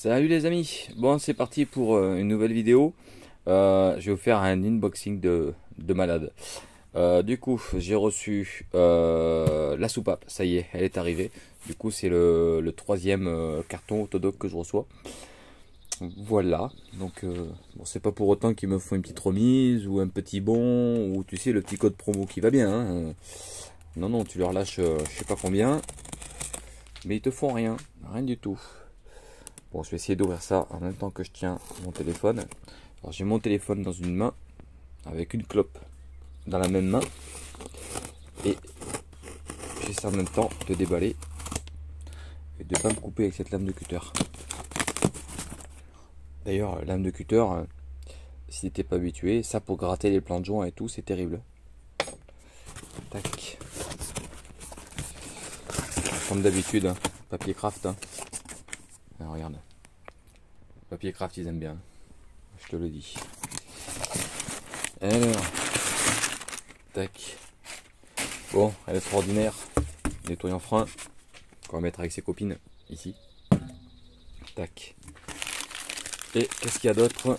Salut les amis, bon c'est parti pour une nouvelle vidéo. Je vais vous faire un unboxing de malade. Du coup j'ai reçu la soupape, ça y est, elle est arrivée. Du coup c'est le troisième carton Autodoc que je reçois. Voilà, donc bon, c'est pas pour autant qu'il me faut une petite remise ou un petit bon ou tu sais le petit code promo qui va bien. Hein. Non non, tu leur lâches je sais pas combien, mais ils te font rien, rien du tout. Bon, je vais essayer d'ouvrir ça en même temps que je tiens mon téléphone. Alors j'ai mon téléphone dans une main avec une clope dans la même main et j'essaie en même temps de déballer et de ne pas me couper avec cette lame de cutter. D'ailleurs, lame de cutter, si t'es pas habitué, ça pour gratter les plans de joint et tout, c'est terrible. Tac. Comme d'habitude, hein, papier craft. Hein. Alors, regarde. Papier craft, ils aiment bien. Je te le dis. Alors. Tac. Bon, elle est extraordinaire. Nettoyant frein. Qu'on va mettre avec ses copines. Ici. Tac. Et qu'est-ce qu'il y a d'autre?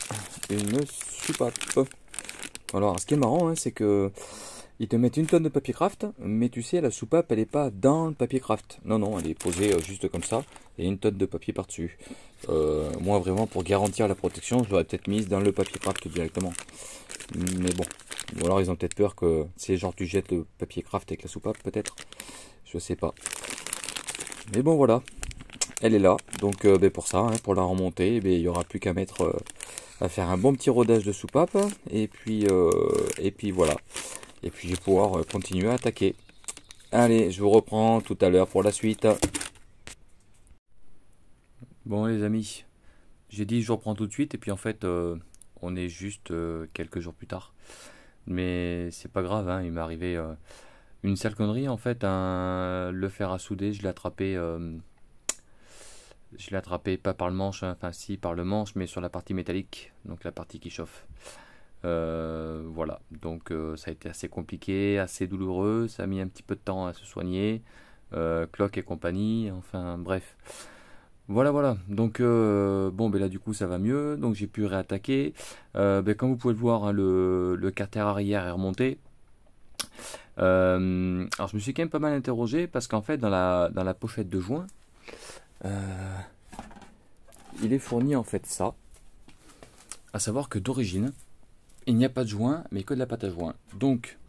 Une soupape. Alors, ce qui est marrant, hein, c'est que ils te mettent une tonne de papier craft, mais tu sais, la soupape, elle n'est pas dans le papier craft. Non, non, elle est posée juste comme ça, et une tonne de papier par-dessus. Moi, vraiment, pour garantir la protection, je l'aurais peut-être mise dans le papier craft directement. Mais bon, ou alors ils ont peut-être peur que c'est genre tu jettes le papier craft avec la soupape, peut-être. Je sais pas. Mais bon, voilà. Elle est là, donc pour ça, hein, pour la remonter, il n'y aura plus qu'à mettre, à faire un bon petit rodage de soupape, et puis voilà, et puis je vais pouvoir continuer à attaquer. Allez, je vous reprends tout à l'heure pour la suite. Bon les amis, j'ai dit je vous reprends tout de suite, et puis en fait, on est juste quelques jours plus tard, mais c'est pas grave, hein, il m'est arrivé une sale connerie en fait, le fer à souder, je l'ai attrapé. Je l'ai attrapé pas par le manche, hein, enfin si par le manche, mais sur la partie métallique, donc la partie qui chauffe. Voilà, donc ça a été assez compliqué, assez douloureux, ça a mis un petit peu de temps à se soigner, cloque et compagnie, enfin bref. Voilà, voilà, donc bon, ben là du coup ça va mieux, donc j'ai pu réattaquer. Comme vous pouvez le voir, hein, le carter arrière est remonté. Alors je me suis quand même pas mal interrogé, parce qu'en fait dans la pochette de joint, il est fourni en fait ça, à savoir que d'origine il n'y a pas de joint mais que de la pâte à joint, donc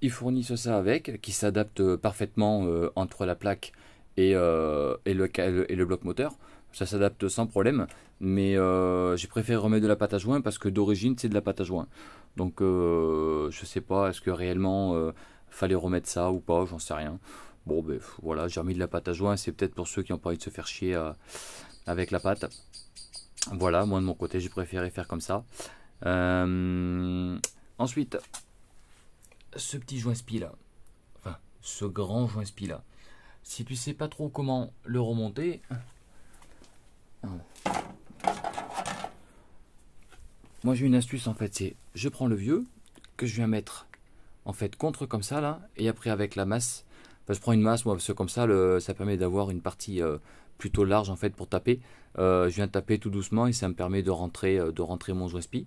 ils fournissent ça avec, qui s'adapte parfaitement entre la plaque et le bloc moteur, ça s'adapte sans problème, mais j'ai préféré remettre de la pâte à joint parce que d'origine c'est de la pâte à joint, donc je sais pas, est-ce que réellement fallait remettre ça ou pas, j'en sais rien. Bon ben voilà, j'ai remis de la pâte à joint, c'est peut-être pour ceux qui n'ont pas envie de se faire chier avec la pâte. Voilà, moi de mon côté j'ai préféré faire comme ça. Ensuite, ce petit joint spi là, enfin ce grand joint spi là, si tu sais pas trop comment le remonter, moi j'ai une astuce en fait, c'est je prends le vieux que je viens mettre en fait contre comme ça là, et après avec la masse, enfin, je prends une masse moi parce que comme ça ça permet d'avoir une partie plutôt large en fait pour taper. Je viens taper tout doucement et ça me permet de rentrer mon joint spi.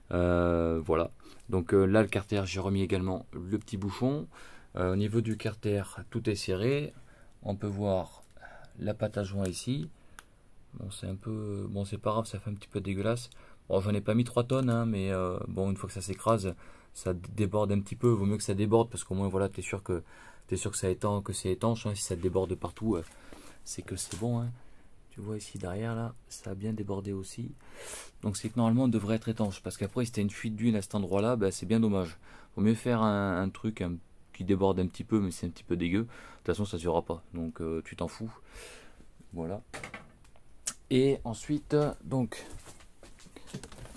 Voilà, donc là le carter, j'ai remis également le petit bouchon. Au niveau du carter, tout est serré, on peut voir la pâte à joint ici. Bon, c'est un peu, bon c'est pas grave, ça fait un petit peu dégueulasse. Bon, j'en ai pas mis 3 tonnes, hein, mais bon, une fois que ça s'écrase, ça déborde un petit peu. Vaut mieux que ça déborde parce qu'au moins voilà, t'es sûr que ça étend, que c'est étanche, hein. Si ça déborde partout, c'est que c'est bon, hein. Tu vois ici derrière là, ça a bien débordé aussi. Donc c'est que normalement on devrait être étanche, parce qu'après si t'as une fuite d'huile à cet endroit là, c'est bien dommage. Vaut mieux faire un truc qui déborde un petit peu, mais c'est un petit peu dégueu. De toute façon ça se verra pas, donc tu t'en fous. Voilà. Et ensuite, donc,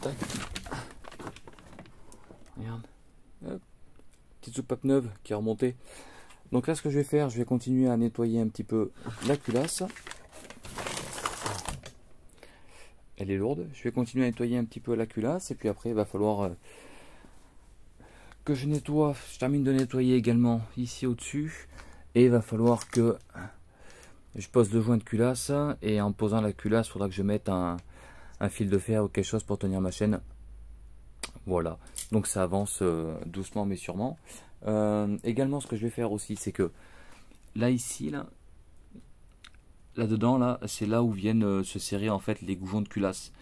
tac. Regarde, hop. Petite soupape neuve qui est remontée. Donc là ce que je vais faire, je vais continuer à nettoyer un petit peu la culasse. Elle est lourde, je vais continuer à nettoyer un petit peu la culasse, et puis après il va falloir que je termine de nettoyer également ici au-dessus, et il va falloir que Je pose le joint de culasse et en posant la culasse, il faudra que je mette un fil de fer ou quelque chose pour tenir ma chaîne. Voilà, donc ça avance doucement mais sûrement. Également, ce que je vais faire aussi, c'est que là, ici, là dedans, là, c'est là où viennent se serrer en fait les goujons de culasse.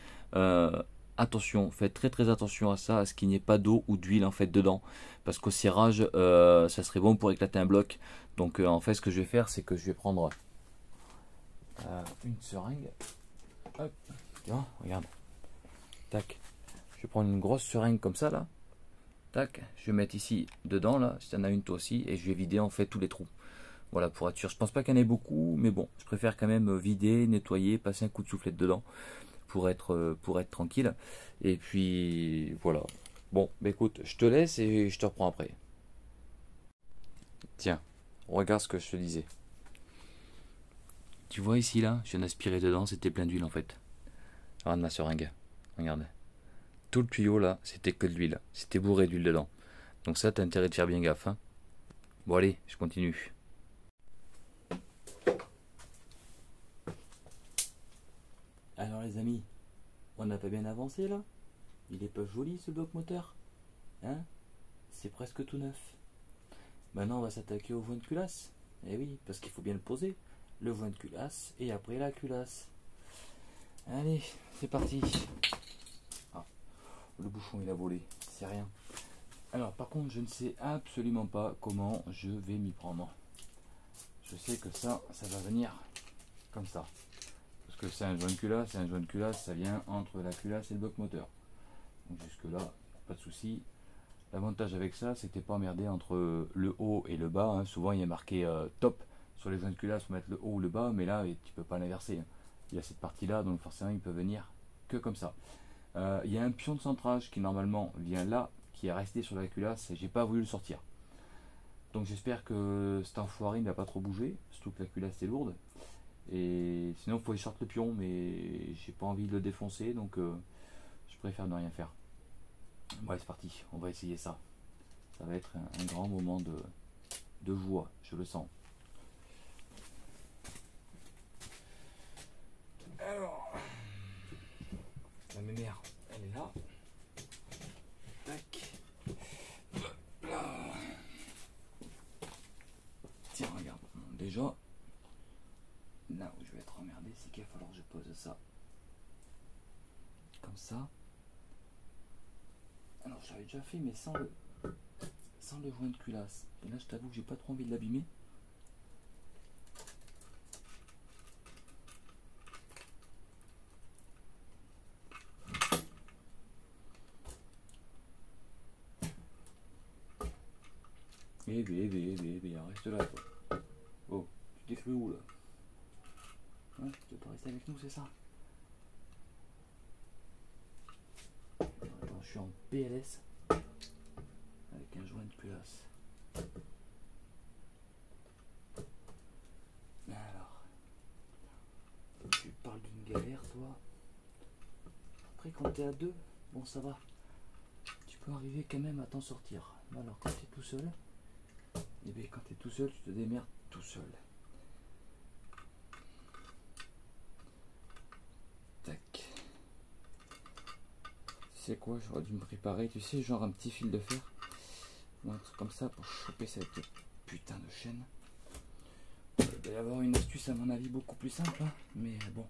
Attention, faites très très attention à ça, à ce qu'il n'y ait pas d'eau ou d'huile en fait dedans, parce qu'au serrage, ça serait bon pour éclater un bloc. Donc en fait, ce que je vais faire, c'est que je vais prendre une seringue. Hop, tiens, regarde, tac. Je vais prendre une grosse seringue comme ça là. Tac, je vais mettre ici dedans là, si y en a une toi aussi, et je vais vider en fait tous les trous. Voilà, pour être sûr. Je pense pas qu'il y en ait beaucoup, mais bon, je préfère quand même vider, nettoyer, passer un coup de soufflette dedans pour être tranquille. Et puis voilà. Bon, bah écoute, je te laisse et je te reprends après. Tiens, regarde ce que je te disais. Tu vois ici là, je viens d'aspirer dedans, c'était plein d'huile en fait. Regarde ma seringue, regarde. Tout le tuyau là, c'était que de l'huile. C'était bourré d'huile dedans. Donc ça, t'as intérêt de faire bien gaffe. Hein. Bon allez, je continue. Alors les amis, on n'a pas bien avancé là? Il est pas joli ce bloc moteur? Hein? C'est presque tout neuf. Maintenant on va s'attaquer au joint de culasse. Eh oui, parce qu'il faut bien le poser. Le joint de culasse et après la culasse. Allez, c'est parti. Ah, le bouchon il a volé, c'est rien. Alors par contre je ne sais absolument pas comment je vais m'y prendre. Je sais que ça va venir comme ça. Parce que c'est un joint de culasse, ça vient entre la culasse et le bloc moteur. Donc jusque là, pas de souci. L'avantage avec ça, c'est que tu n'es pas emmerdé entre le haut et le bas. Hein. Souvent il y a marqué top sur les joints de culasse, faut mettre le haut ou le bas, mais là tu peux pas l'inverser. Hein. Il y a cette partie là, donc forcément il peut venir que comme ça. Il y a un pion de centrage qui normalement vient là, qui est resté sur la culasse et j'ai pas voulu le sortir. Donc j'espère que cet enfoiré ne va pas trop bouger, surtout que la culasse est lourde. Et sinon il faut que je sorte le pion, mais j'ai pas envie de le défoncer, donc je préfère ne rien faire. Ouais, c'est parti, on va essayer ça. Ça va être un grand moment de joie, je le sens. Alors, la mémère, elle est là. Tac. Là. Tiens, regarde, déjà, là où je vais être emmerdé, c'est qu'il va falloir que je pose ça. Comme ça. Alors, je l'avais déjà fait, mais sans le joint de culasse. Et là, je t'avoue que j'ai pas trop envie de l'abîmer. Reste là, toi. Oh, tu t'es cru où, là? Hein, tu veux pas rester avec nous, c'est ça? Attends, je suis en PLS avec un joint de culasse. Alors, tu parles d'une galère, toi. Après, quand t'es à deux, bon, ça va. Tu peux arriver quand même à t'en sortir. Mais alors, quand t'es tout seul, eh bien, quand t'es tout seul, tu te démerdes tout seul. Tac. Tu sais quoi, j'aurais dû me préparer, tu sais, genre un petit fil de fer. Ou un truc comme ça pour choper cette putain de chaîne. Il va y avoir une astuce à mon avis beaucoup plus simple, hein, mais bon,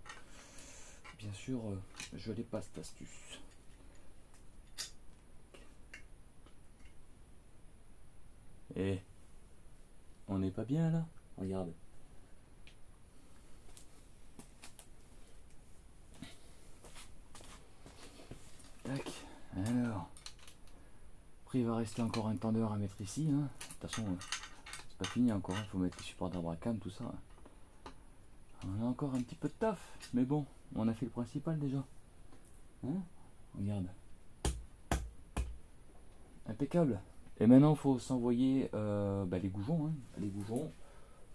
bien sûr, je n'ai pas cette astuce. Et on n'est pas bien là, regarde. Tac, alors. Après il va rester encore un tendeur à mettre ici, hein. De toute façon, c'est pas fini encore, il faut mettre les supports d'arbre à cam, tout ça. On a encore un petit peu de taf, mais bon, on a fait le principal déjà. Hein, regarde. Impeccable. Et maintenant, il faut s'envoyer les goujons. Hein. Les goujons,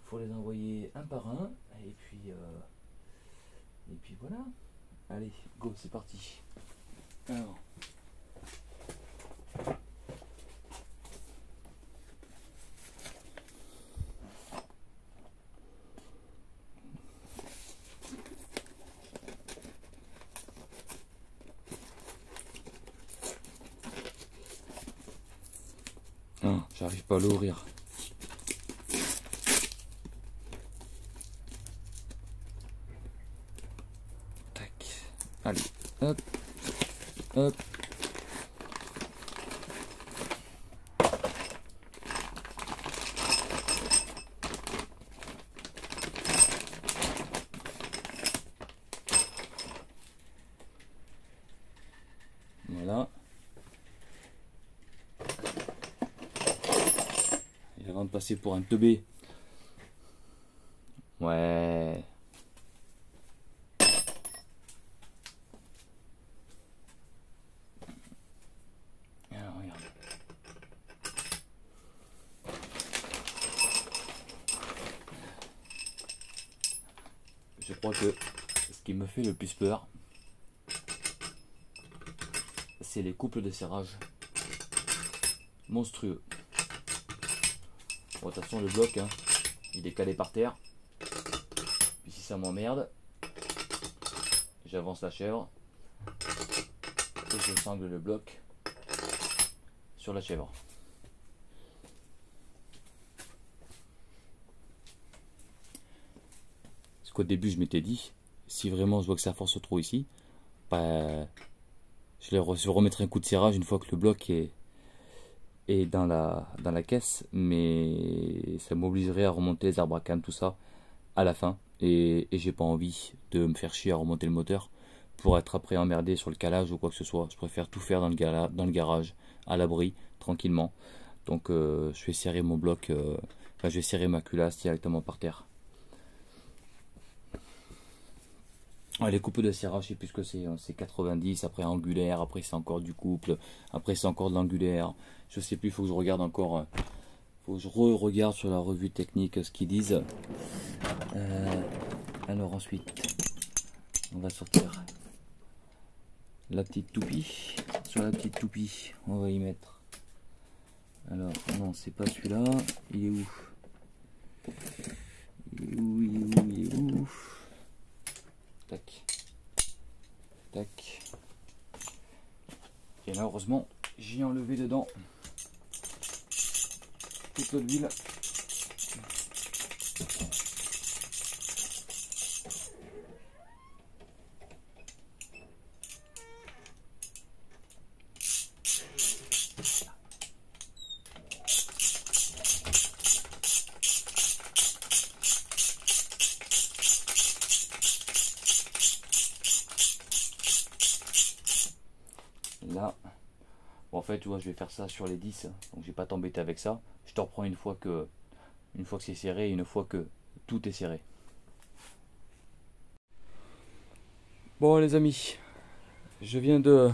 il faut les envoyer un par un. Et puis voilà. Allez, go, c'est parti. Alors. Oh, j'arrive pas à l'ouvrir. Tac. Allez, hop, hop. Voilà. Et avant de passer pour un teubé. Ouais. Alors, regarde. Je crois que ce qui me fait le plus peur, c'est les couples de serrage monstrueux. Bon, de toute façon, le bloc, hein, il est calé par terre. Puis si ça m'emmerde, j'avance la chèvre et je sangle le bloc sur la chèvre. Parce qu'au début, je m'étais dit, si vraiment je vois que ça force trop ici, bah, je remettrai un coup de serrage une fois que le bloc est dans la caisse, mais ça m'obligerait à remonter les arbres à cam, tout ça, à la fin. Et j'ai pas envie de me faire chier à remonter le moteur pour être après emmerdé sur le calage ou quoi que ce soit. Je préfère tout faire dans le garage, à l'abri, tranquillement. Donc je vais serrer mon bloc, enfin je vais serrer ma culasse directement par terre. Ah, les coupes de serrage, je sais plus ce que c'est 90, après angulaire, après c'est encore du couple, après c'est encore de l'angulaire. Je sais plus, il faut que je regarde encore, faut que je regarde sur la revue technique ce qu'ils disent. Alors ensuite, on va sortir la petite toupie. Sur la petite toupie, on va y mettre. Alors non, c'est pas celui-là. Il est où? Il est où? Il est où? Il est où? Tac. Tac. Et là, heureusement, j'ai enlevé dedans toute l'huile. Là, bon, en fait, tu vois, je vais faire ça sur les 10, donc je vais pas t'embêter avec ça. Je te reprends une fois que c'est serré et une fois que tout est serré. Bon, les amis, je viens de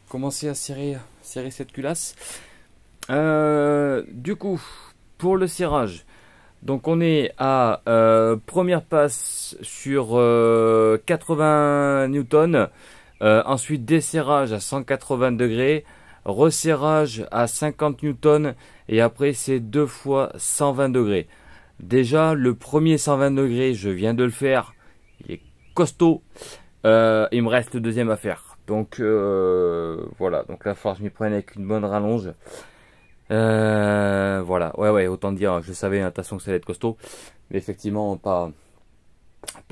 commencer à serrer cette culasse. Du coup, pour le serrage, donc on est à première passe sur 80 newtons. Ensuite desserrage à 180 degrés, resserrage à 50 newtons et après c'est 2 fois 120 degrés. Déjà le premier 120 degrés je viens de le faire, il est costaud. Il me reste le deuxième à faire. Donc voilà, donc là il va falloir que je m'y prenne avec une bonne rallonge. Voilà, ouais, autant dire, je savais de toute façon que ça allait être costaud, mais effectivement pas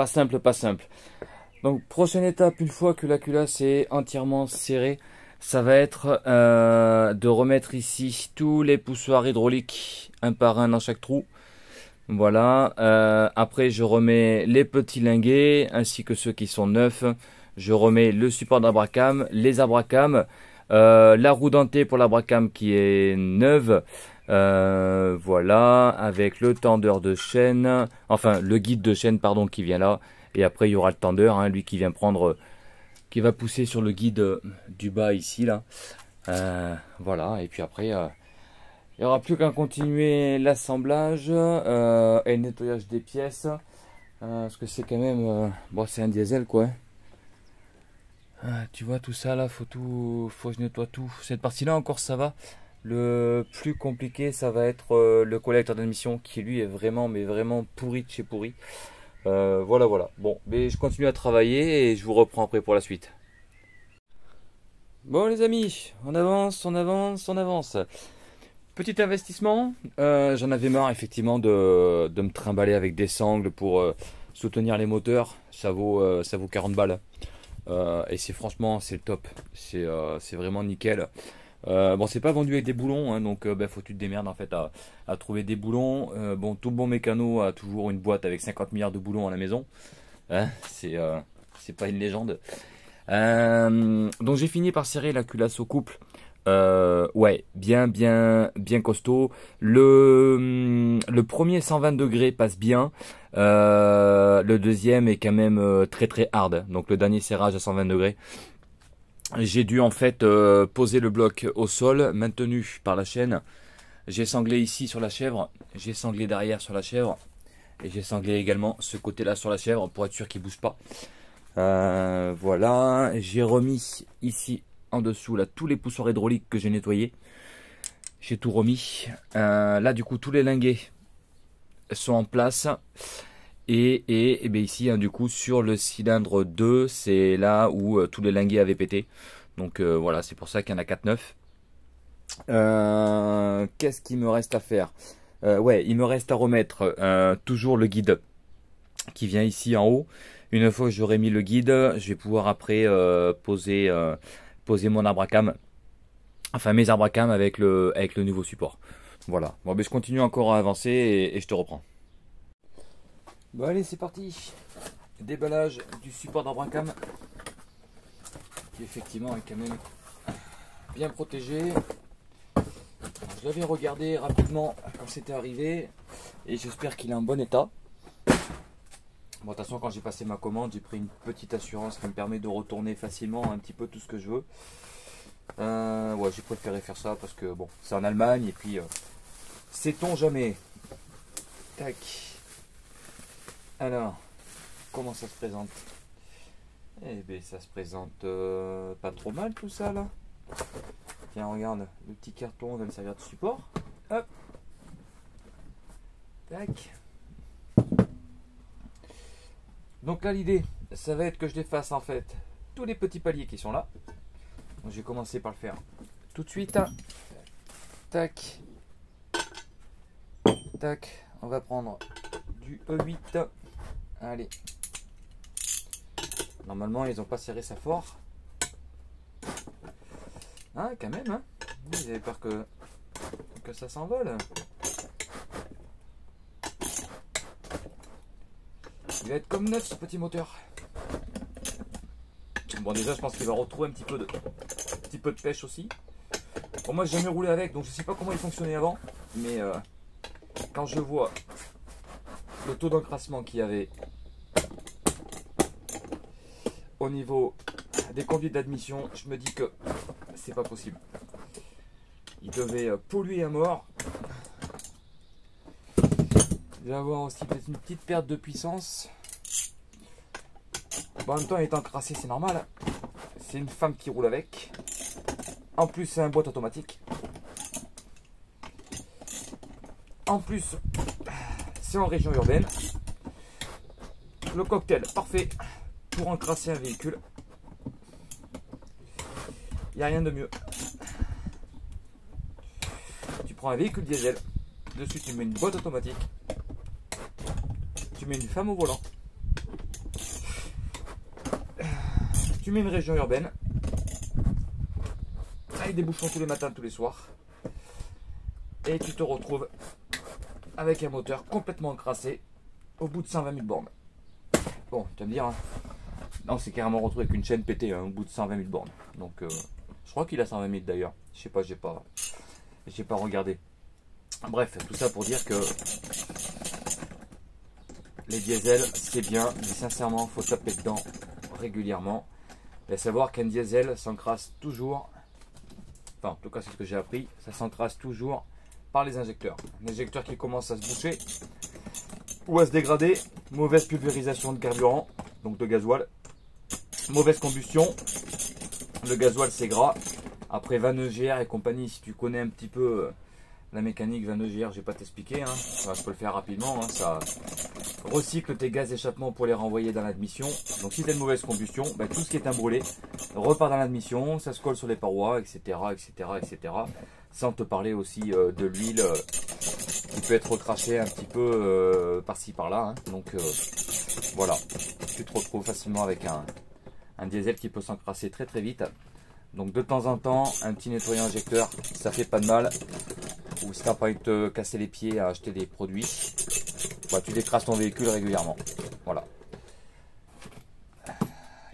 simple, pas simple. Donc prochaine étape, une fois que la culasse est entièrement serrée, ça va être de remettre ici tous les poussoirs hydrauliques un par un dans chaque trou. Voilà, après je remets les petits linguets ainsi que ceux qui sont neufs. Je remets le support d'abracam, les abracams, la roue dentée pour l'abracam qui est neuve. Voilà, avec le tendeur de chaîne, enfin le guide de chaîne pardon qui vient là. Et après, il y aura le tendeur, hein, lui qui vient prendre, qui va pousser sur le guide du bas ici, là. Voilà, et puis après, il n'y aura plus qu'à continuer l'assemblage et le nettoyage des pièces. Parce que c'est quand même, bon, c'est un diesel, quoi. Tu vois, tout ça, là, faut que je nettoie tout. Cette partie-là, encore, ça va. Le plus compliqué, ça va être le collecteur d'admission, qui lui est vraiment, mais vraiment pourri de chez pourri. Voilà. Bon, mais je continue à travailler et je vous reprends après pour la suite. Bon les amis, on avance. Petit investissement, j'en avais marre effectivement de me trimballer avec des sangles pour soutenir les moteurs. Ça vaut 40 balles. Et c'est franchement, c'est le top. C'est vraiment nickel. Bon, c'est pas vendu avec des boulons, hein, donc faut que tu te démerdes en fait à trouver des boulons. Bon, tout bon mécano a toujours une boîte avec 50 milliards de boulons à la maison. Hein, c'est pas une légende. Donc j'ai fini par serrer la culasse au couple. Ouais, bien costaud. Le premier 120 degrés passe bien. Le deuxième est quand même très hard. Donc le dernier serrage à 120 degrés. J'ai dû en fait poser le bloc au sol, maintenu par la chaîne. J'ai sanglé ici sur la chèvre, j'ai sanglé derrière sur la chèvre, et j'ai sanglé également ce côté-là sur la chèvre pour être sûr qu'il ne bouge pas. Voilà, j'ai remis ici en dessous là tous les poussoirs hydrauliques que j'ai nettoyés. J'ai tout remis. Là du coup tous les linguets sont en place. Et bien ici, hein, du coup, sur le cylindre 2, c'est là où tous les linguets avaient pété. Donc voilà, c'est pour ça qu'il y en a 4 neufs. Qu'est-ce qu'il me reste à faire? Ouais, il me reste à remettre toujours le guide qui vient ici en haut. Une fois que j'aurai mis le guide, je vais pouvoir après poser mon arbre à cam. Enfin, mes arbres à cam avec le nouveau support. Voilà. Bon, ben, je continue encore à avancer et je te reprends. Bon allez, c'est parti. Déballage du support d'arbre à cam qui effectivement est quand même bien protégé. Je l'avais regardé rapidement quand c'était arrivé et j'espère qu'il est en bon état. Bon, de toute façon, quand j'ai passé ma commande, j'ai pris une petite assurance qui me permet de retourner facilement un petit peu tout ce que je veux. Ouais, j'ai préféré faire ça parce que bon, c'est en Allemagne et puis sait-on jamais. Tac. Alors, comment ça se présente? Eh bien, ça se présente pas trop mal tout ça là. Tiens, regarde, le petit carton va me servir de support. Hop. Tac. Donc là, l'idée, ça va être que je défasse en fait tous les petits paliers qui sont là. Donc, je vais commencer par le faire tout de suite. Tac. Tac. On va prendre du E8. Allez. Normalement, ils n'ont pas serré ça fort. Ah, quand même, hein. Vous avez peur que ça s'envole. Il va être comme neuf, ce petit moteur. Bon, déjà, je pense qu'il va retrouver un petit peu de pêche aussi. Bon, moi, j'ai jamais roulé avec, donc je sais pas comment il fonctionnait avant. Mais quand je vois le taux d'encrassement qu'il y avait au niveau des conduites d'admission, je me dis que c'est pas possible. Il devait polluer à mort. Il va avoir aussi peut-être une petite perte de puissance. Bon, en même temps, il est encrassé, c'est normal. C'est une femme qui roule avec. En plus, c'est un boîte automatique. En plus, c'est en région urbaine. Le cocktail parfait pour encrasser un véhicule. Il n'y a rien de mieux. Tu prends un véhicule diesel, dessus tu mets une boîte automatique, tu mets une femme au volant, tu mets une région urbaine, avec des bouchons tous les matins, tous les soirs, et tu te retrouves avec un moteur complètement encrassé au bout de 120 000 bornes. Bon, tu vas me dire, hein. Non, c'est carrément retrouvé avec une chaîne pétée hein, au bout de 120 000 bornes. Donc, je crois qu'il a 120 000 d'ailleurs. Je sais pas, j'ai pas regardé. Bref, tout ça pour dire que les diesels, c'est bien, mais sincèrement, faut taper dedans régulièrement. Et savoir qu'un diesel s'encrasse toujours, enfin, en tout cas, c'est ce que j'ai appris, ça s'encrasse toujours par les injecteurs. L'injecteur qui commence à se boucher ou à se dégrader, mauvaise pulvérisation de carburant, donc de gasoil. Mauvaise combustion, le gasoil c'est gras. Après Van EGR et compagnie, si tu connais un petit peu la mécanique Van EGR, je vais pas t'expliquer, hein. Enfin, je peux le faire rapidement, hein. Ça recycle tes gaz d'échappement pour les renvoyer dans l'admission. Donc si tu as une mauvaise combustion, ben, tout ce qui est imbrûlé repart dans l'admission, ça se colle sur les parois, etc., etc., etc. Sans te parler aussi de l'huile qui peut être recrachée un petit peu par-ci par-là. Hein. Donc voilà, tu te retrouves facilement avec un diesel qui peut s'encrasser très très vite. Donc de temps en temps, un petit nettoyant injecteur, ça fait pas de mal. Ou si tu n'as pas envie de te casser les pieds à acheter des produits, bah, tu décrasses ton véhicule régulièrement. Voilà.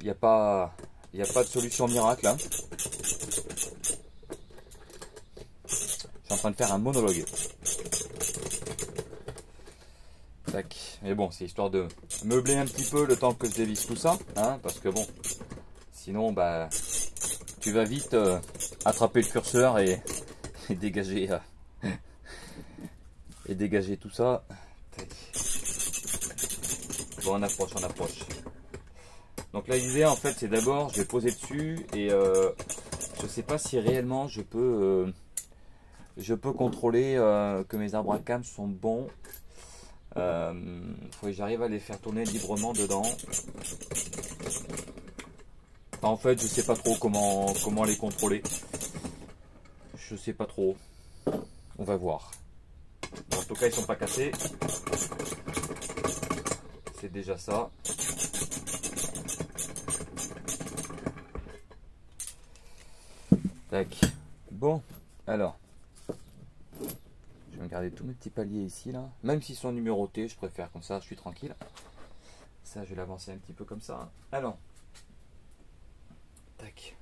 Il n'y a pas de solution miracle. Hein. Je suis en train de faire un monologue. Tac. Mais bon, c'est histoire de meubler un petit peu le temps que je dévisse tout ça. Hein, parce que bon, sinon, bah, tu vas vite attraper le curseur et dégager tout ça. Tac. Bon, on approche, on approche. Donc là l'idée en fait c'est d'abord je vais poser dessus et je sais pas si réellement je peux contrôler que mes arbres à cam sont bons. Faut que j'arrive à les faire tourner librement dedans. Enfin, en fait je sais pas trop comment les contrôler. Je sais pas trop. On va voir. Bon, en tout cas ils sont pas cassés. C'est déjà ça. Tac. Bon, alors, je vais garder tous mes petits paliers ici là. Même s'ils sont numérotés, je préfère comme ça, je suis tranquille. Ça, je vais l'avancer un petit peu comme ça. Alors, tac.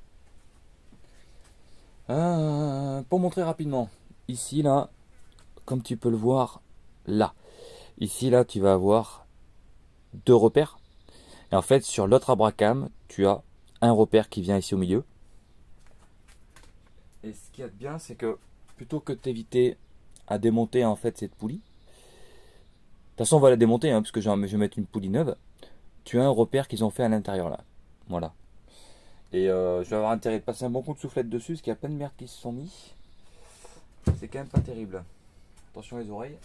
Pour montrer rapidement, ici là, comme tu peux le voir là, ici là, tu vas avoir deux repères. Et en fait, sur l'autre arbre à cam, tu as un repère qui vient ici au milieu. Et ce qu'il y a de bien, c'est que plutôt que de t'éviter à démonter en fait cette poulie, de toute façon on va la démonter hein, parce que je vais mettre une poulie neuve, tu as un repère qu'ils ont fait à l'intérieur là. Voilà. Et je vais avoir intérêt de passer un bon coup de soufflette dessus parce qu'il y a plein de merde qui se sont mis. C'est quand même pas terrible. Attention les oreilles.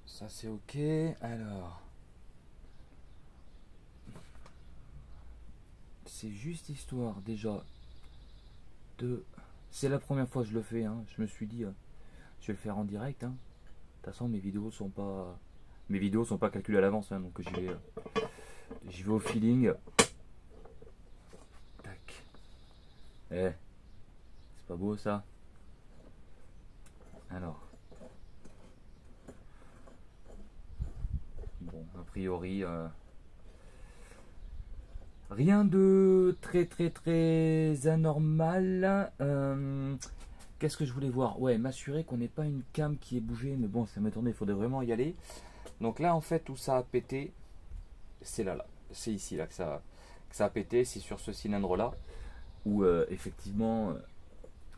Ça c'est ok. Alors, c'est juste histoire déjà de... C'est la première fois que je le fais. Hein. Je me suis dit, je vais le faire en direct. Hein. De toute façon, mes vidéos sont pas calculées à l'avance. Hein, donc j'y vais au feeling. Tac. Eh, c'est pas beau ça. Alors. Bon, a priori, rien de très anormal. Qu'est-ce que je voulais voir? Ouais, m'assurer qu'on n'ait pas une cam qui est bougée. Mais bon, ça m'étonne, il faudrait vraiment y aller. Donc là, en fait, où ça a pété, c'est là. C'est ici là que ça a pété. C'est sur ce cylindre-là. Où effectivement,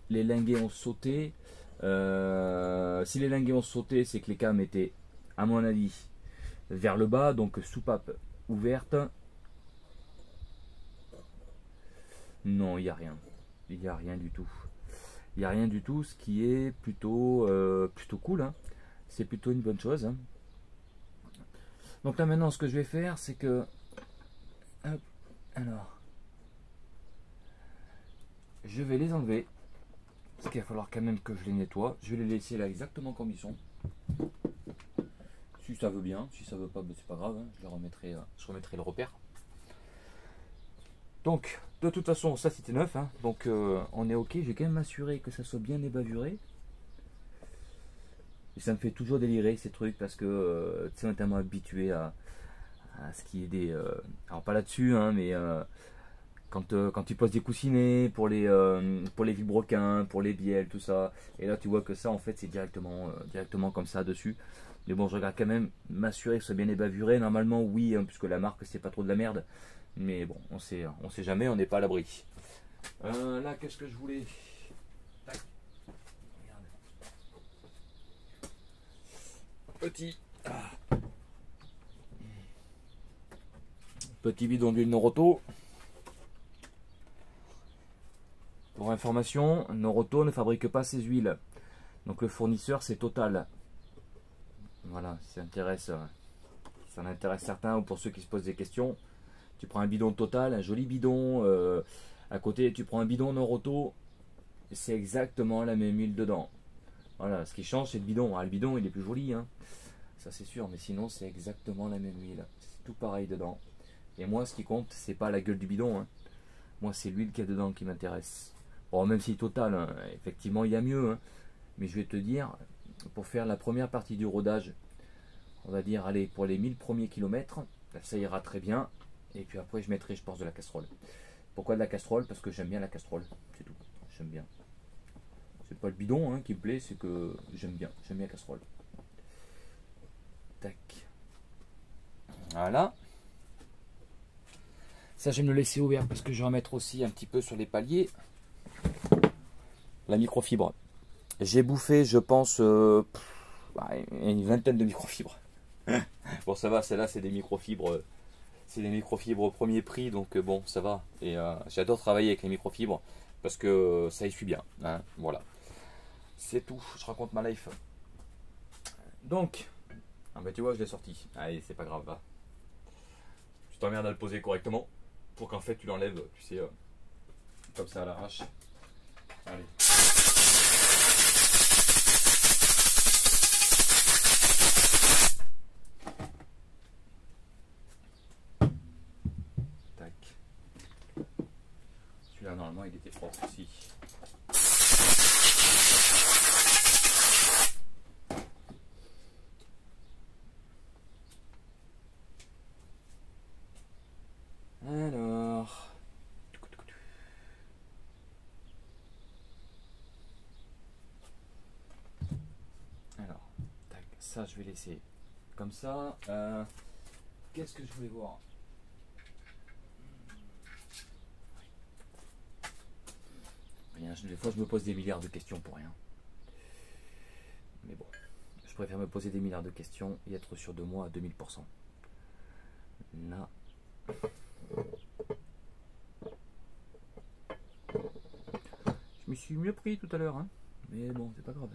les linguets ont sauté. Si les linguets ont sauté, c'est que les cams étaient, à mon avis, vers le bas, donc soupape ouverte. Non, il n'y a rien. Il n'y a rien du tout. Il n'y a rien du tout, ce qui est plutôt cool. Hein. C'est plutôt une bonne chose. Hein. Donc là maintenant, ce que je vais faire, c'est que... Hop, alors... Je vais les enlever. Parce qu'il va falloir quand même que je les nettoie. Je vais les laisser là exactement comme ils sont. Si ça veut bien, si ça veut pas, ben c'est pas grave, hein. Je remettrai le repère. Donc, de toute façon, ça c'était neuf, hein. Donc on est ok. J'ai quand même assuré que ça soit bien ébavuré. Et ça me fait toujours délirer ces trucs parce que tu sais, on est tellement habitué à ce qui est des. Alors pas là-dessus, hein, mais quand tu poses des coussinets pour les vilebrequins, pour les bielles, tout ça. Et là tu vois que ça en fait c'est directement comme ça dessus. Mais bon, je regarde quand même m'assurer que ce soit bien ébavuré. Normalement, oui, hein, puisque la marque, c'est pas trop de la merde. Mais bon, on sait jamais, on n'est pas à l'abri. Là, qu'est-ce que je voulais? Tac. Regarde. Petit. Petit bidon d'huile Noroto. Pour Pour information, Noroto ne fabrique pas ses huiles. Donc le fournisseur c'est Total. Voilà, ça intéresse certains ou pour ceux qui se posent des questions. Tu prends un bidon Total, un joli bidon. À côté, tu prends un bidon Noroto. C'est exactement la même huile dedans. Voilà, ce qui change c'est le bidon. Ah, le bidon il est plus joli, hein. Ça c'est sûr, mais sinon c'est exactement la même huile. C'est tout pareil dedans. Et moi ce qui compte, c'est pas la gueule du bidon, hein. Moi c'est l'huile qu'il y a dedans qui m'intéresse. Bon, même si Total, hein, effectivement il y a mieux, hein. Mais je vais te dire, pour faire la première partie du rodage, on va dire, allez, pour les 1000 premiers kilomètres, ça ira très bien. Et puis après je mettrai, je pense, de la casserole. Pourquoi de la casserole? Parce que j'aime bien la casserole, c'est tout. J'aime bien. C'est pas le bidon, hein, qui me plaît, c'est que j'aime bien la casserole. Tac. Voilà. Ça, je vais me le laisser ouvert parce que je vais en mettre aussi un petit peu sur les paliers. La microfibre. J'ai bouffé, je pense, une vingtaine de microfibres. Bon, ça va, celle-là, c'est des microfibres. C'est des microfibres au premier prix, donc bon, ça va. Et j'adore travailler avec les microfibres parce que ça essuie bien, hein, voilà. C'est tout, je raconte ma life. Donc, ah bah tu vois, je l'ai sorti. Allez, c'est pas grave, va. Tu t'emmerdes à le poser correctement pour qu'en fait tu l'enlèves, tu sais, comme ça à l'arrache. Allez. Tac. Celui-là, normalement, il était propre aussi. Alors, tac, ça je vais laisser comme ça. Qu'est-ce que je voulais voir? Rien, des fois je me pose des milliards de questions pour rien. Mais bon, je préfère me poser des milliards de questions et être sûr de moi à 2000%. Là. Je me suis mieux pris tout à l'heure, hein. Mais bon, c'est pas grave.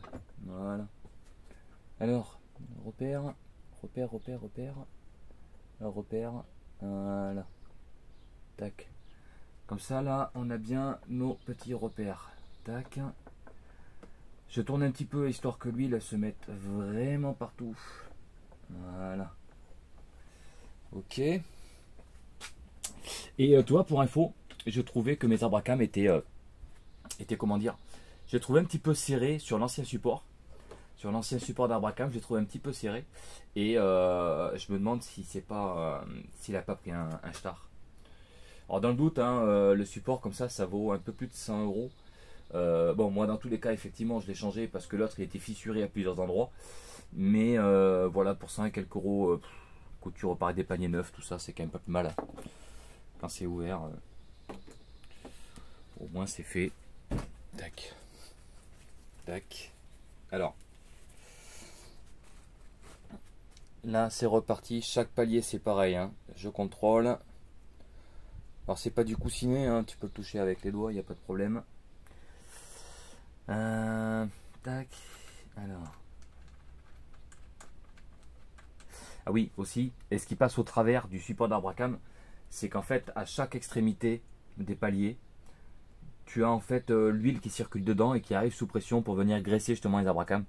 Voilà. Alors, repère. Alors, repère. Voilà. Tac. Comme ça, là, on a bien nos petits repères. Tac. Je tourne un petit peu histoire que l'huile se mette vraiment partout. Voilà. Ok. Et toi, pour info, je trouvais que mes arbres à cam étaient comment dire, j'ai trouvé un petit peu serré sur l'ancien support. Sur l'ancien support d'arbre à cam, j'ai trouvé un petit peu serré. Et je me demande si c'est pas s'il n'a pas pris un star. Alors dans le doute, hein, le support comme ça vaut un peu plus de 100 euros. Bon, moi dans tous les cas, effectivement, je l'ai changé parce que l'autre il était fissuré à plusieurs endroits. Mais voilà, pour 100 et quelques euros, couture repart des paniers neufs, tout ça, c'est quand même pas plus mal. Quand c'est ouvert, au moins c'est fait. Tac. Tac. Alors. Là, c'est reparti. Chaque palier, c'est pareil, hein. Je contrôle. Alors, c'est pas du coussinet, hein. Tu peux le toucher avec les doigts, il n'y a pas de problème. Tac. Alors. Ah oui, aussi. Et ce qui passe au travers du support d'arbre à cam, c'est qu'en fait, à chaque extrémité des paliers, tu as en fait l'huile qui circule dedans et qui arrive sous pression pour venir graisser justement les arbres à cam.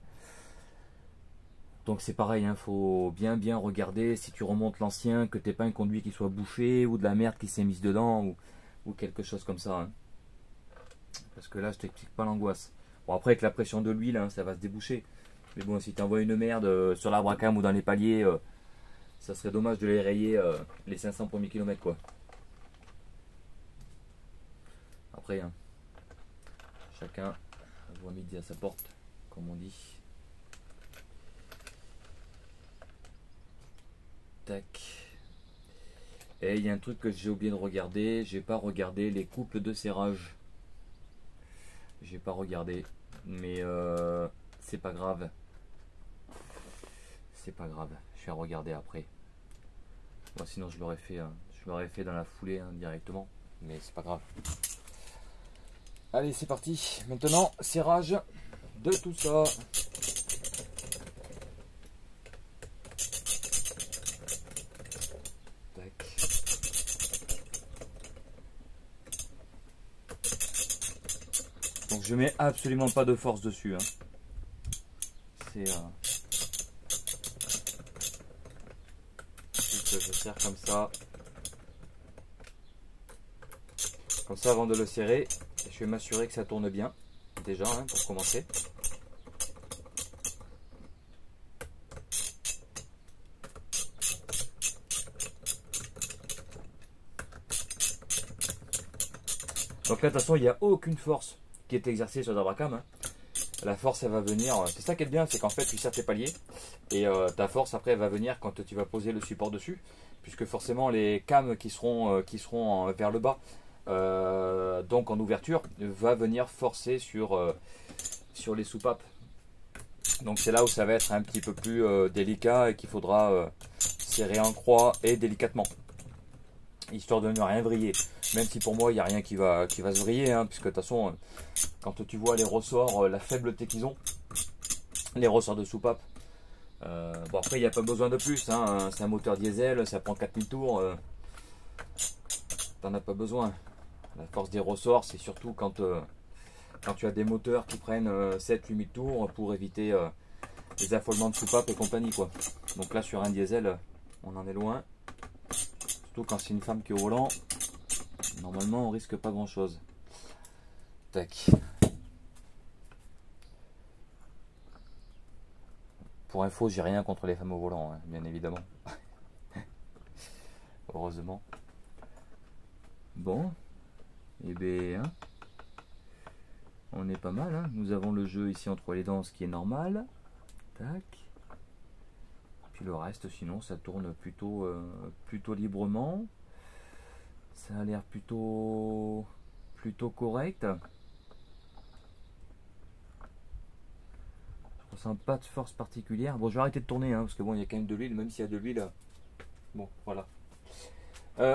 Donc c'est pareil, il faut bien regarder si tu remontes l'ancien, que tu n'aies pas un conduit qui soit bouché ou de la merde qui s'est mise dedans ou quelque chose comme ça. Hein. Parce que là, je t'explique pas l'angoisse. Bon, après, avec la pression de l'huile, hein, ça va se déboucher. Mais bon, si tu envoies une merde sur l'arbre à cam ou dans les paliers, ça serait dommage de les rayer les 500 premiers kilomètres, quoi. Après, hein, chacun voit midi à sa porte, comme on dit. Tac. Et il y a un truc que j'ai oublié de regarder. J'ai pas regardé les couples de serrage. J'ai pas regardé. Mais c'est pas grave. C'est pas grave. Je vais regarder après. Moi, sinon je l'aurais fait dans la foulée, hein, directement. Mais c'est pas grave. Mais c'est pas grave. Allez, c'est parti. Maintenant, serrage de tout ça. Tac. Donc je mets absolument pas de force dessus. Hein. C'est juste je serre comme ça. Comme ça, avant de le serrer, je vais m'assurer que ça tourne bien, déjà, hein, pour commencer. Donc là, de toute façon, il n'y a aucune force qui est exercée sur Zabracam. Hein. La force, elle va venir. C'est ça qui est bien, c'est qu'en fait, tu serres tes paliers. Et ta force, après, elle va venir quand tu vas poser le support dessus. Puisque forcément, les cams qui seront vers le bas, donc en ouverture, va venir forcer sur les soupapes. Donc c'est là où ça va être un petit peu plus délicat et qu'il faudra serrer en croix et délicatement. Histoire de ne rien vriller. Même si pour moi il n'y a rien qui va se vriller, hein, puisque de toute façon, quand tu vois les ressorts, la faibleté qu'ils ont, les ressorts de soupape, bon après il n'y a pas besoin de plus, hein, c'est un moteur diesel, ça prend 4000 tours, t'en as pas besoin. La force des ressorts, c'est surtout quand tu as des moteurs qui prennent 7-8000 tours pour éviter les affolements de soupape et compagnie, quoi. Donc là sur un diesel, on en est loin. Surtout quand c'est une femme qui est au volant, normalement on risque pas grand chose. Tac. Pour info, j'ai rien contre les femmes au volant, hein, bien évidemment. Heureusement. Bon. Et bien, hein, on est pas mal. Hein. Nous avons le jeu ici entre les dents, ce qui est normal. Tac. Puis le reste, sinon, ça tourne plutôt librement. Ça a l'air plutôt correct. Je ressens pas de force particulière. Bon, je vais arrêter de tourner, hein, parce que bon, il y a quand même de l'huile, même s'il y a de l'huile. Bon, voilà.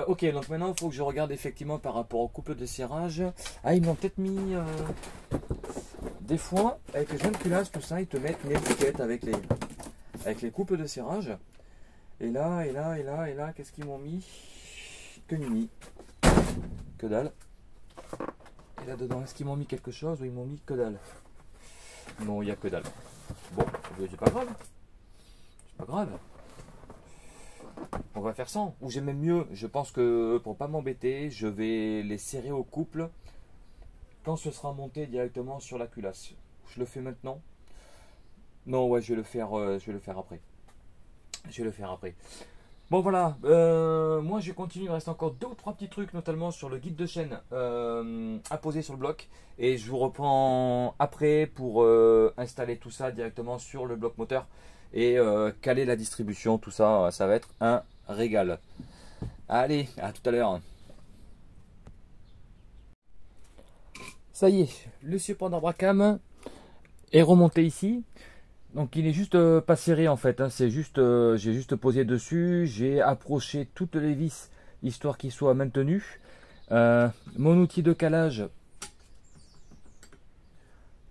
Ok, donc maintenant il faut que je regarde effectivement par rapport au couple de serrage. Ah, ils m'ont peut-être mis des fois avec les jeunes culasses, tout ça, ils te mettent une étiquette avec les couples de serrage. Et là, qu'est-ce qu'ils m'ont mis? Que nini. Que dalle. Et là dedans, est-ce qu'ils m'ont mis quelque chose ou ils m'ont mis que dalle? Non, il n'y a que dalle. Bon, c'est pas grave. C'est pas grave. On va faire ça, ou j'ai même mieux, je pense que pour pas m'embêter, je vais les serrer au couple quand ce sera monté directement sur la culasse. Je le fais maintenant? Non, ouais, je vais le faire après. Je vais le faire après. Bon voilà, moi je continue, il me reste encore 2 ou 3 petits trucs, notamment sur le guide de chaîne à poser sur le bloc. Et je vous reprends après pour installer tout ça directement sur le bloc moteur et caler la distribution, tout ça, ça va être un régal. Allez, à tout à l'heure. Ça y est, le support d'Abracam est remonté ici. Donc il est juste pas serré en fait, hein. C'est juste, j'ai juste posé dessus, j'ai approché toutes les vis histoire qu'il soit maintenu. Mon outil de calage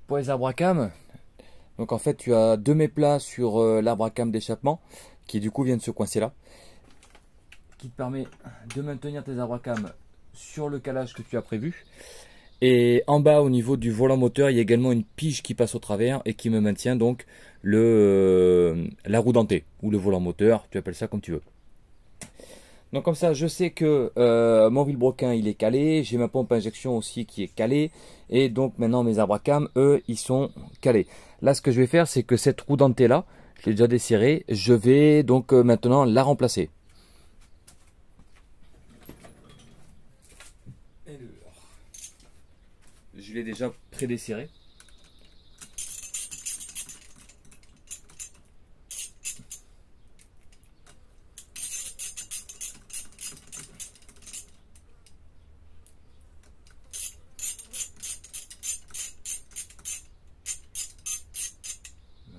pour les Abracam. Donc en fait tu as 2 méplats sur l'Abracam d'échappement qui du coup vient de se coincer là, qui te permet de maintenir tes Abracam sur le calage que tu as prévu. Et en bas au niveau du volant moteur, il y a également une pige qui passe au travers et qui me maintient donc la roue dentée ou le volant moteur, tu appelles ça comme tu veux. Donc comme ça, je sais que mon vilebrequin il est calé, j'ai ma pompe à injection aussi qui est calée, et donc maintenant mes Abracam, eux, ils sont calés. Là, ce que je vais faire, c'est que cette roue dentée là, je l'ai déjà desserrée, je vais donc maintenant la remplacer. Je l'ai déjà pré-desserré.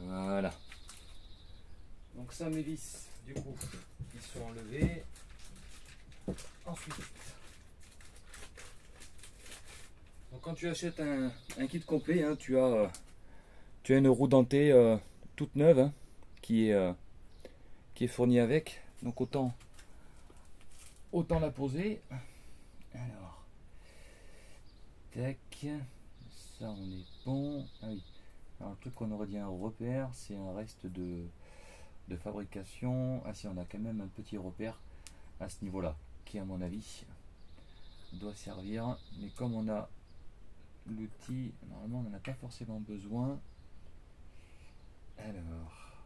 Voilà. Donc ça, mes vis, du coup, ils sont enlevés. Ensuite, Donc, quand tu achètes un kit complet, hein, tu as une roue dentée toute neuve, hein, qui est fournie avec. Donc autant la poser. Alors, tac, ça on est bon. Ah oui. Alors le truc qu'on aurait dit un repère, c'est un reste de fabrication. Ah si, on a quand même un petit repère à ce niveau-là, qui à mon avis doit servir. Mais comme on a l'outil, normalement on n'en a pas forcément besoin. Alors,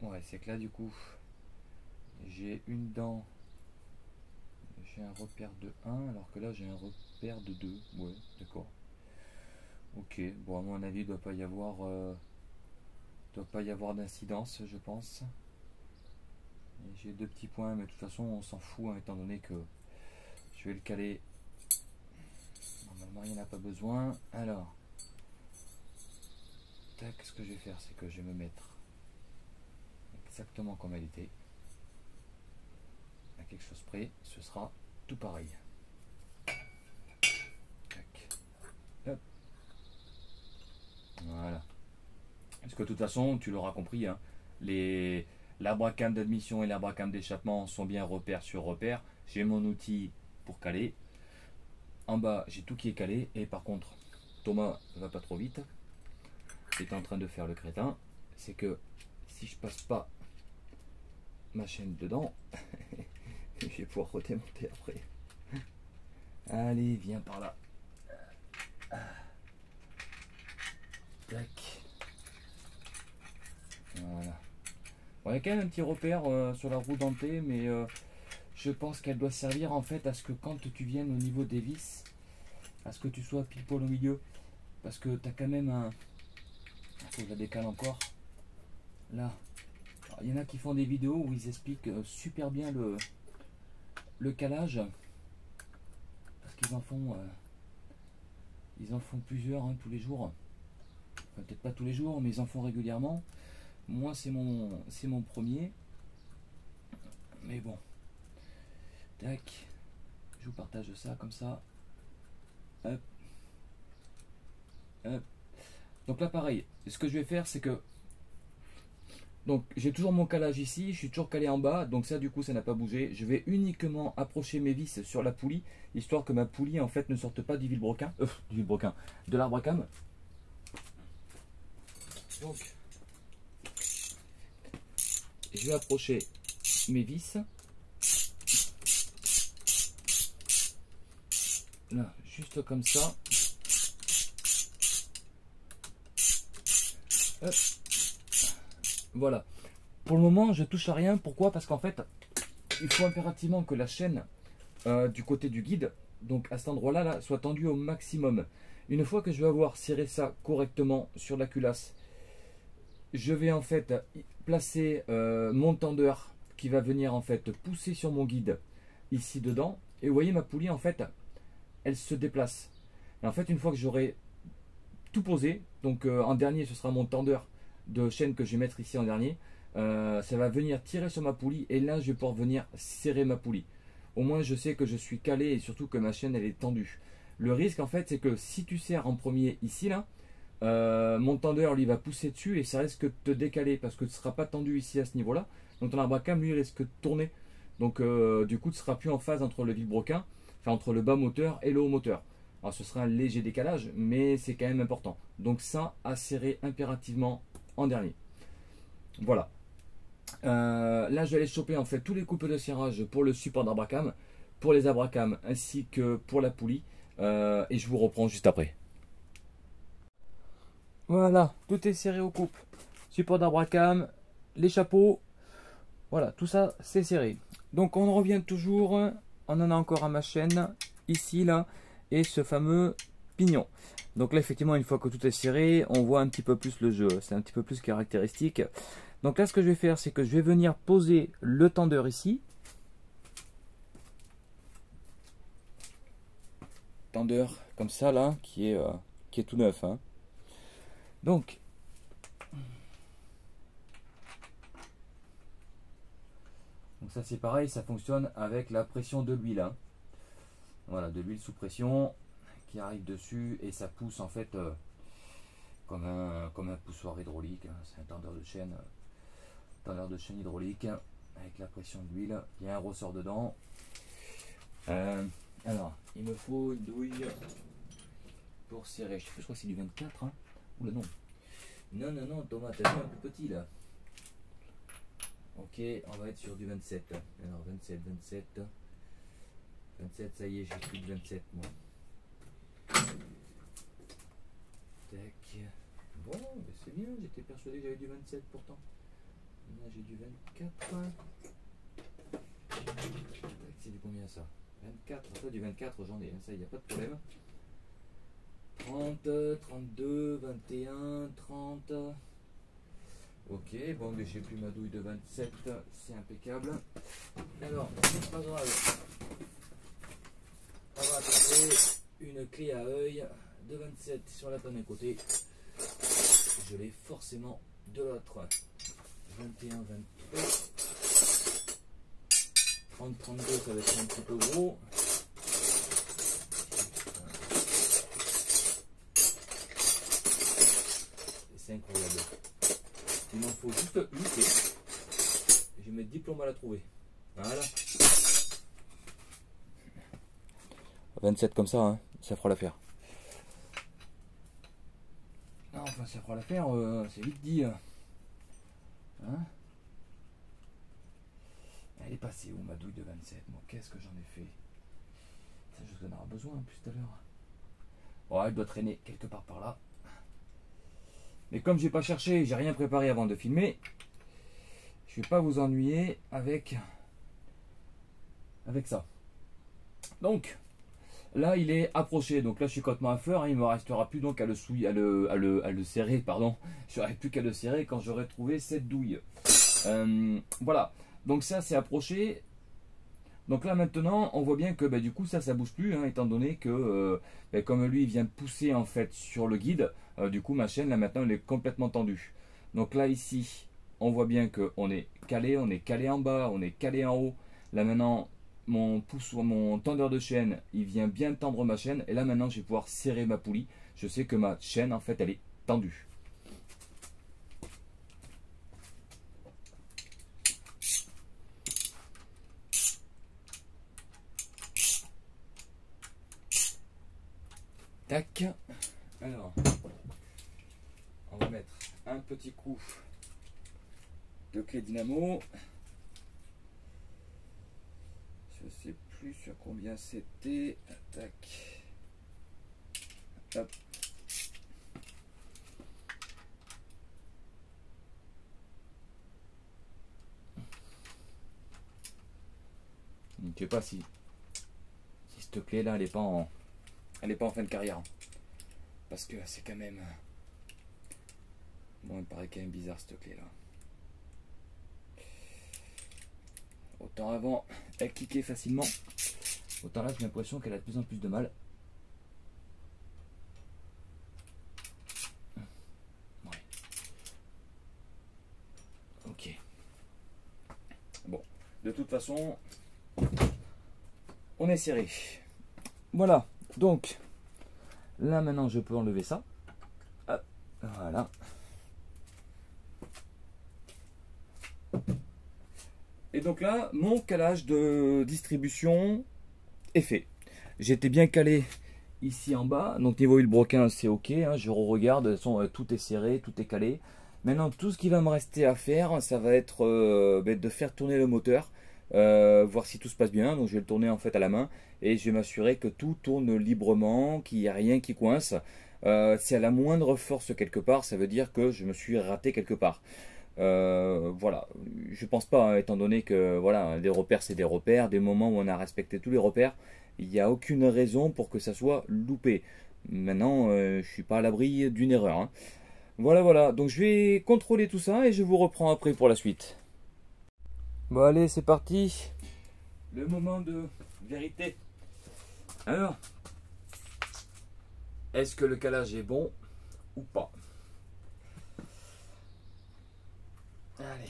ouais, c'est que là du coup, j'ai une dent, j'ai un repère de 1, alors que là j'ai un repère de 2. Ouais, d'accord. Ok, bon, à mon avis, il doit pas y avoir d'incidence, je pense. J'ai deux petits points, mais de toute façon, on s'en fout, hein, étant donné que je vais le caler. Normalement, il n'y en a pas besoin. Alors, tac, ce que je vais faire, c'est que je vais me mettre exactement comme elle était. À quelque chose près, ce sera tout pareil. Tac. Hop. Voilà. Parce que de toute façon, tu l'auras compris, hein, l'abracam d'admission et l'abracam d'échappement sont bien repère sur repère. J'ai mon outil pour caler. En bas, j'ai tout qui est calé. Et par contre, Thomas ne va pas trop vite. Il est en train de faire le crétin. C'est que si je passe pas ma chaîne dedans, je vais pouvoir redémonter après. Allez, viens par là. Tac. Voilà. Bon, il y a quand même un petit repère sur la roue dentée, mais je pense qu'elle doit servir en fait à ce que quand tu viennes au niveau des vis, à ce que tu sois pile poil au milieu. Parce que tu as quand même un... Faut que je la décale encore. Là. Il y en a qui font des vidéos où ils expliquent super bien le calage. Parce qu'ils en font... ils en font plusieurs, hein, tous les jours. Enfin, peut-être pas tous les jours, mais ils en font régulièrement. Moi, c'est mon premier. Mais bon. Tac. Je vous partage ça comme ça. Hop. Hop. Donc là, pareil. Ce que je vais faire, c'est que... Donc, j'ai toujours mon calage ici. Je suis toujours calé en bas. Donc ça, du coup, ça n'a pas bougé. Je vais uniquement approcher mes vis sur la poulie. Histoire que ma poulie, en fait, ne sorte pas du vilebrequin. Du vilebrequin. De l'abracam. Donc... je vais approcher mes vis. Là, juste comme ça. Hop. Voilà. Pour le moment, je touche à rien. Pourquoi? Parce qu'en fait, il faut impérativement que la chaîne du côté du guide, donc à cet endroit-là, là, soit tendue au maximum. Une fois que je vais avoir serré ça correctement sur la culasse, je vais en fait placer mon tendeur qui va venir en fait pousser sur mon guide ici dedans. Et vous voyez ma poulie en fait, elle se déplace. Et en fait, une fois que j'aurai tout posé, donc en dernier ce sera mon tendeur de chaîne que je vais mettre ici en dernier, ça va venir tirer sur ma poulie et là je vais pouvoir venir serrer ma poulie. Au moins je sais que je suis calé et surtout que ma chaîne elle est tendue. Le risque en fait c'est que si tu serres en premier ici là, mon tendeur lui va pousser dessus et ça risque de te décaler parce que tu ne seras pas tendu ici à ce niveau là. Donc ton abracam lui risque de tourner. Donc du coup tu ne seras plus en phase entre le vilebrequin, enfin entre le bas moteur et le haut moteur. Alors ce sera un léger décalage mais c'est quand même important. Donc ça à serrer impérativement en dernier. Voilà. Là je vais aller choper en fait tous les coupes de serrage pour le support d'abracam, pour les abracams ainsi que pour la poulie et je vous reprends juste après. Voilà, tout est serré aux coupes. Support d'abracam, les chapeaux, voilà, tout ça c'est serré. Donc on revient toujours, on en a encore à ma chaîne, ici, là, et ce fameux pignon. Donc là effectivement une fois que tout est serré, on voit un petit peu plus le jeu, c'est un petit peu plus caractéristique. Donc là ce que je vais faire, c'est que je vais venir poser le tendeur ici. Tendeur comme ça là, qui est tout neuf, hein. Donc, ça c'est pareil, ça fonctionne avec la pression de l'huile. Hein. Voilà, de l'huile sous pression qui arrive dessus et ça pousse en fait comme un poussoir hydraulique, hein. C'est un tendeur de chaîne hydraulique avec la pression de l'huile. Il y a un ressort dedans. Alors, il me faut une douille pour serrer. Je crois que c'est du 24. Hein. Oula, non. Non, Thomas, t'as vu un peu petit là. Ok, on va être sur du 27. Alors, 27, ça y est, j'ai pris du 27 moi. Tac. Bon, c'est bien, j'étais persuadé que j'avais du 27 pourtant. Là, j'ai du 24. C'est du combien ça? 24, enfin du 24 j'en ai, ça il n'y a pas de problème. 30, 32, 21, 30. Ok, bon mais j'ai plus ma douille de 27, c'est impeccable. Alors, c'est pas grave. On va attraper une clé à œil de 27 sur la panne à côté. Je l'ai forcément de l'autre. 21, 23. 30, 32, ça va être un petit peu gros. C'est incroyable. Il m'en faut juste une clé. Je vais mettre 10 plombs à la trouver. Voilà. 27 comme ça, hein, ça fera l'affaire. Non, enfin, ça fera l'affaire, c'est vite dit. Hein? Elle est passée où ma douille de 27? Moi, qu'est-ce que j'en ai fait? Ça, je vous en aurai besoin plus tout à l'heure. Bon, elle doit traîner quelque part par là. Mais comme j'ai pas cherché, j'ai rien préparé avant de filmer, je vais pas vous ennuyer avec ça. Donc, là, il est approché. Donc là, je suis complètement à fleur. Hein, il me restera plus donc à le serrer, pardon. J'aurai plus qu'à le serrer quand j'aurai trouvé cette douille. Voilà. Donc ça, c'est approché. Donc là, maintenant, on voit bien que du coup, ça bouge plus, hein, étant donné que, comme lui, il vient de pousser en fait sur le guide, du coup, ma chaîne, là, maintenant, elle est complètement tendue. Donc là, ici, on voit bien qu'on est calé en bas, on est calé en haut. Là, maintenant, mon tendeur de chaîne, il vient bien tendre ma chaîne. Et là, maintenant, je vais pouvoir serrer ma poulie. Je sais que ma chaîne, en fait, elle est tendue. Tac. Alors, on va mettre un petit coup de clé dynamo. Je sais plus sur combien c'était. Tac. Hop. Je ne sais pas si cette clé là elle n'est pas en fin de carrière, parce que c'est quand même bon, il me paraît quand même bizarre cette clé là. Autant avant elle cliquait facilement, autant là j'ai l'impression qu'elle a de plus en plus de mal. Ouais. Ok. Bon, de toute façon on est serré. Voilà. Donc, là maintenant je peux enlever ça. Hop, voilà. Et donc là, mon calage de distribution est fait. J'étais bien calé ici en bas. Donc niveau huile broquin, c'est ok. Hein, je regarde, tout est serré, tout est calé. Maintenant, tout ce qui va me rester à faire, ça va être de faire tourner le moteur. Voir si tout se passe bien. Donc je vais le tourner en fait à la main et je vais m'assurer que tout tourne librement, qu'il n'y a rien qui coince. Si à la moindre force quelque part, ça veut dire que je me suis raté quelque part. Voilà, je pense pas, hein, étant donné que voilà, des repères c'est des repères, des moments où on a respecté tous les repères, il n'y a aucune raison pour que ça soit loupé. Maintenant, je suis pas à l'abri d'une erreur. Hein. Voilà, donc je vais contrôler tout ça et je vous reprends après pour la suite. Bon allez, c'est parti. Le moment de vérité. Alors, est-ce que le calage est bon ou pas? Allez.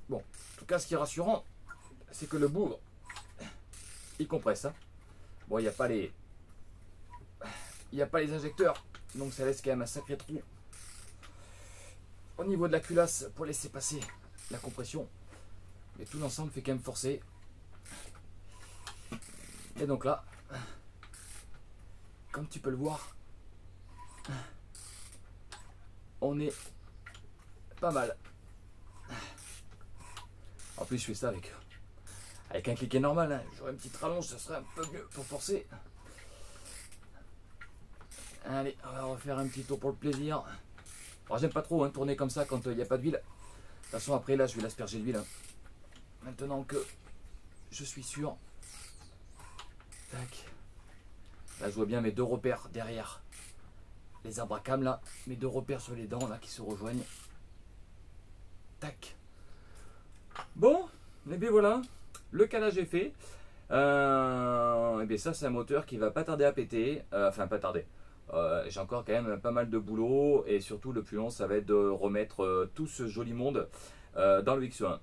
Bon, en tout cas, ce qui est rassurant, c'est que le bougre, il compresse. Hein. Bon, il n'y a pas les injecteurs, donc ça laisse quand même un sacré trou au niveau de la culasse pour laisser passer la compression. Mais tout l'ensemble fait quand même forcer. Et donc là, comme tu peux le voir, on est pas mal. En plus, je fais ça avec un cliquet normal. Hein. J'aurais une petite rallonge, ça serait un peu mieux pour forcer. Allez, on va refaire un petit tour pour le plaisir. Alors, j'aime pas trop tourner comme ça quand il n'y a pas d'huile. De toute façon, après là, je vais l'asperger d'huile. Hein. Maintenant que je suis sûr. Tac. Là, je vois bien mes deux repères derrière. Les abracams là. Mes deux repères sur les dents là qui se rejoignent. Tac. Bon, et bien voilà. Le calage est fait. Et bien ça, c'est un moteur qui va pas tarder à péter. Enfin, pas tarder. J'ai encore quand même pas mal de boulot. Et surtout, le plus long, ça va être de remettre tout ce joli monde dans le X1.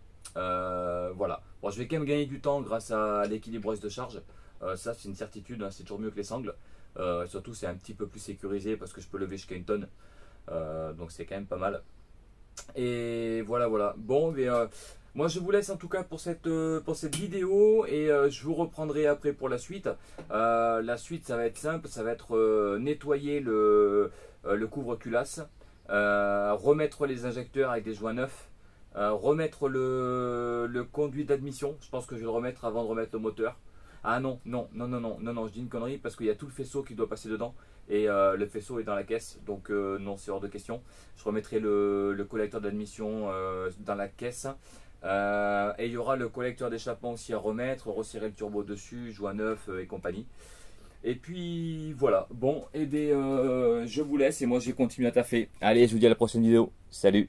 Voilà. Bon, je vais quand même gagner du temps grâce à l'équilibreuse de charge. Ça, c'est une certitude. Hein, c'est toujours mieux que les sangles. Surtout, c'est un petit peu plus sécurisé parce que je peux lever jusqu'à une tonne. Donc, c'est quand même pas mal. Et voilà, voilà. Bon, mais moi je vous laisse en tout cas pour cette vidéo et je vous reprendrai après pour la suite. La suite, ça va être simple, ça va être nettoyer le couvre-culasse, remettre les injecteurs avec des joints neufs, remettre le conduit d'admission. Je pense que je vais le remettre avant de remettre le moteur. Ah non, non, non, non, non, non, non, je dis une connerie parce qu'il y a tout le faisceau qui doit passer dedans et le faisceau est dans la caisse, donc non, c'est hors de question. Je remettrai le collecteur d'admission dans la caisse et il y aura le collecteur d'échappement aussi à remettre, resserrer le turbo dessus, joint neuf et compagnie. Et puis voilà, bon, et bien je vous laisse et moi je vais continuer à taffer. Allez, je vous dis à la prochaine vidéo, salut!